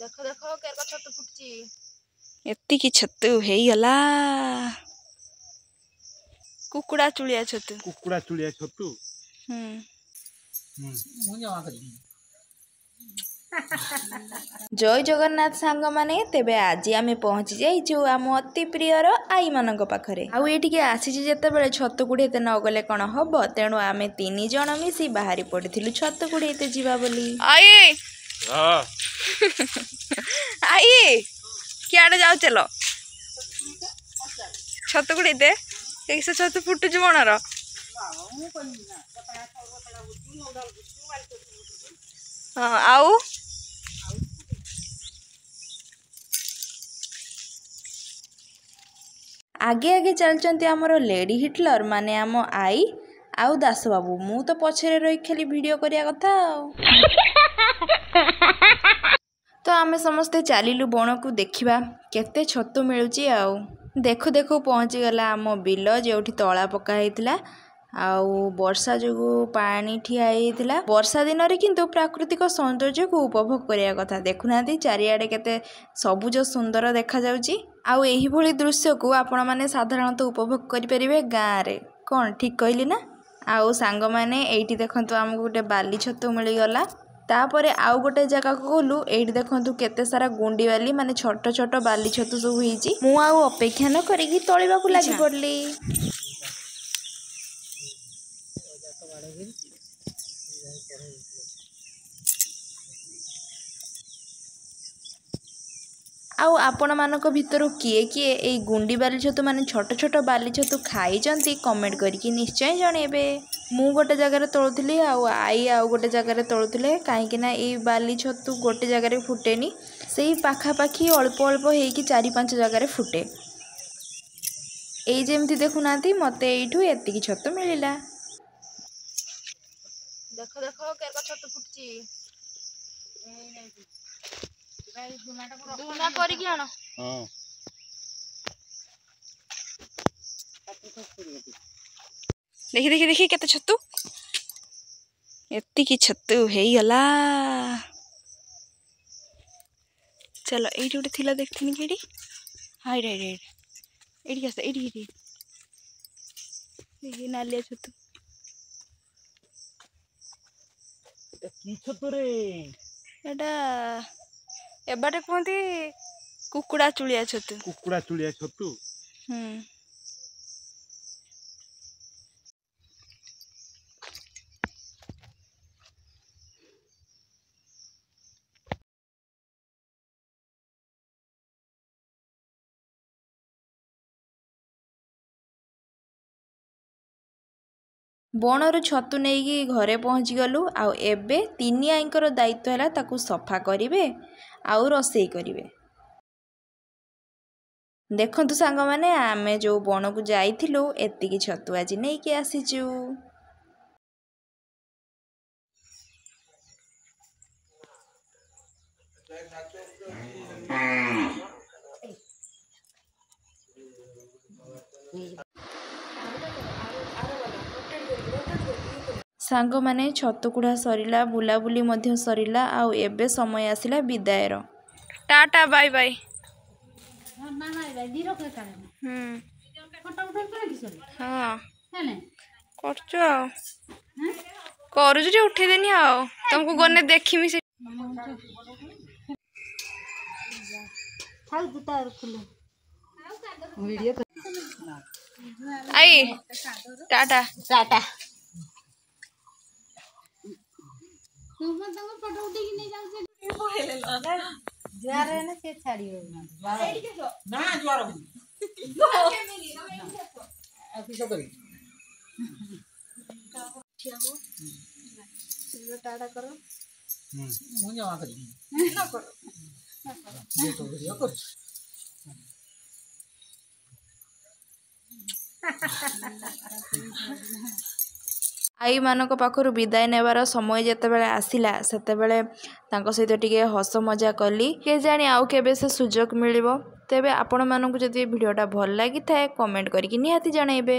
ଦେଖ ଦେଖ କେରକ ଛତୁ ଫୁଟୁଛି। ଏତିକି ଛତୁ ହେଇଗଲା। କୁକୁଡ଼ା ଚୁଳିଆ ଛତୁ। କୁକୁଡ଼ା ଚୁଳିଆ ଛତୁ। ଜୟ ଜଗନ୍ନାଥ ସାଙ୍ଗମାନେ। ତେବେ ଆଜି ଆମେ ପହଞ୍ଚି ଯାଇଛୁ ଆମ ଅତି ପ୍ରିୟର ଆଈମାନଙ୍କ ପାଖରେ। ଆଉ ଏଇଠିକି ଆସିଛି ଯେତେବେଳେ ଛତୁ କୁଢ଼େଇତେ ନ ଗଲେ କ'ଣ ହବ, ତେଣୁ ଆମେ 3 ଜଣ ମିଶି ବାହାରି ପଡ଼ିଥିଲୁ ଛତୁ କୁଢ଼େଇତେ ଯିବା ବୋଲି। ଆଈ ଆଈ କିଆଡ଼େ ଯାଉଚଲ? ଛତୁ କୁଢ଼େଇତେ। ସେ ଛତୁ ଫୁଟୁଛି ବଣର। ହଁ ଆଉ ଆगे ଆगे ଚାଲିଛନ୍ତି ଆମର ଲେଡି ହିଟଲର ମାନେ ଆମ ଆଈ ଆଉ ଦାସ ବାବୁ। ମୁଁ ତ ପଛରେ ରହି ଖାଲି ଭିଡ଼ିଓ କରିବା କଥା ଆଉ। ତ ଆମେ ସମସ୍ତେ ଚାଲିଲୁ ବଣକୁ ଦେଖିବା କେତେ ଛତୁ ମିଳୁଛି ଆଉ। ଦେଖୁ ଦେଖୁ ପହଞ୍ଚିଗଲା ଆମ ବିଲ ଯେଉଁଠି ତଳା ପକା ହେଇଥିଲା। ଆଉ ବର୍ଷା ଯୋଗୁଁ ପାଣି ଠିଆ ହେଇଥିଲା। ବର୍ଷା ଦିନରେ କିନ୍ତୁ ପ୍ରାକୃତିକ ସୌନ୍ଦର୍ଯ୍ୟକୁ ଉପଭୋଗ କରିବା କଥା। ଦେଖୁନାହାନ୍ତି ଚାରିଆଡ଼େ କେତେ ସବୁଜ ସୁନ୍ଦର ଦେଖାଯାଉଛି। ଆଉ ଏହିଭଳି ଦୃଶ୍ୟକୁ ଆପଣମାନେ ସାଧାରଣତଃ ଉପଭୋଗ କରିପାରିବେ ଗାଁରେ। କ'ଣ ଠିକ୍ କହିଲି ନା? ଆଉ ସାଙ୍ଗମାନେ ଏଇଠି ଦେଖନ୍ତୁ ଆମକୁ ଗୋଟେ ବାଲି ଛତୁ ମିଳିଗଲା। ତାପରେ ଆଉ ଗୋଟେ ଜାଗାକୁ ଗଲୁ। ଏଇଠି ଦେଖନ୍ତୁ କେତେ ସାରା ଗୁଣ୍ଡି ବାଲି ମାନେ ଛୋଟ ଛୋଟ ବାଲି ଛତୁ ସବୁ ହେଇଛି। ମୁଁ ଆଉ ଅପେକ୍ଷା ନ କରିକି ତଳିବାକୁ ଲାଗି ପଡ଼ିଲି। ଆଉ ଆପଣମାନଙ୍କ ଭିତରୁ କିଏ କିଏ ଏଇ ଗୁଣ୍ଡି ବାଲି ଛତୁ ମାନେ ଛୋଟ ଛୋଟ ବାଲି ଛତୁ ଖାଇଛନ୍ତି କମେଣ୍ଟ କରିକି ନିଶ୍ଚୟ ଜଣେଇବେ। ମୁଁ ଗୋଟେ ଜାଗାରେ ତୋଳୁଥିଲି ଆଉ ଆଈ ଆଉ ଗୋଟେ ଜାଗାରେ ତୋଳୁଥିଲେ। କାହିଁକିନା ଏଇ ବାଲି ଛତୁ ଗୋଟେ ଜାଗାରେ ଫୁଟେନି, ସେଇ ପାଖାପାଖି ଅଳ୍ପ ଅଳ୍ପ ହେଇକି 4-5 ଜାଗାରେ ଫୁଟେ। ଏଇ ଯେମିତି ଦେଖୁନାହାନ୍ତି ମୋତେ ଏଇଠୁ ଏତିକି ଛତୁ ମିଳିଲା। ଦେଖ ଦେଖ କେରକ ଛତୁ ଫୁଟୁଛି। ଦୁନା କରିକି ଆଣ। ଦେଖି ଦେଖି ଦେଖି କେତେ ଛତୁ। ଏତିକି ଛତୁ ହେଇଗଲା। ଚାଲ ଏଇଠି ଗୋଟେ ଥିଲା ଦେଖିଥିନି କି ଏଇଠି। ହଁ ଏଇଠିକି ଆସ ଏଇଠି ନାଲିଆ ଛତୁ। କି ଛତୁ ରେ? ଏଟା ଏବାଟେ କୁହନ୍ତି କୁକୁଡ଼ା ଚୁଳିଆ ଛତୁ। କୁକୁଡ଼ା ଚୁଳିଆ ଛତୁ। ବଣରୁ ଛତୁ ନେଇକି ଘରେ ପହଞ୍ଚିଗଲୁ। ଆଉ ଏବେ 3 ଆଈଙ୍କର ଦାୟିତ୍ୱ ହେଲା ତାକୁ ସଫା କରିବେ ଆଉ ରୋଷେଇ କରିବେ। ଦେଖନ୍ତୁ ସାଙ୍ଗମାନେ ଆମେ ଯେଉଁ ବଣକୁ ଯାଇଥିଲୁ ଏତିକି ଛତୁ ଆଜି ନେଇକି ଆସିଛୁ। ସାଙ୍ଗମାନେ ଛତୁ କୁଢ଼ା ସରିଲା, ବୁଲାବୁଲି ମଧ୍ୟ ସରିଲା। ଆଉ ଏବେ ସମୟ ଆସିଲା ବିଦାୟର। ଟାଟା ବାଇ ବାଇ। ହଁ କରୁଛୁ ଆଉ କରୁଛୁ ଯେ ଉଠେଇଦେନି ଆଉ ତମକୁ ଗନେ ଦେଖିମି ସେ। ଆଇ ଟାଟା ଟାଟା। ଟାଟା କର। ମୁଁ ଜମା କରିବି। ଆଈମାନଙ୍କ ପାଖରୁ ବିଦାୟ ନେବାର ସମୟ ଯେତେବେଳେ ଆସିଲା ସେତେବେଳେ ତାଙ୍କ ସହିତ ଟିକେ ହସ ମଜା କଲି। କେଜାଣି ଆଉ କେବେ ସେ ସୁଯୋଗ ମିଳିବ। ତେବେ ଆପଣମାନଙ୍କୁ ଯଦି ଭିଡ଼ିଓଟା ଭଲ ଲାଗିଥାଏ କମେଣ୍ଟ କରିକି ନିହାତି ଜଣାଇବେ।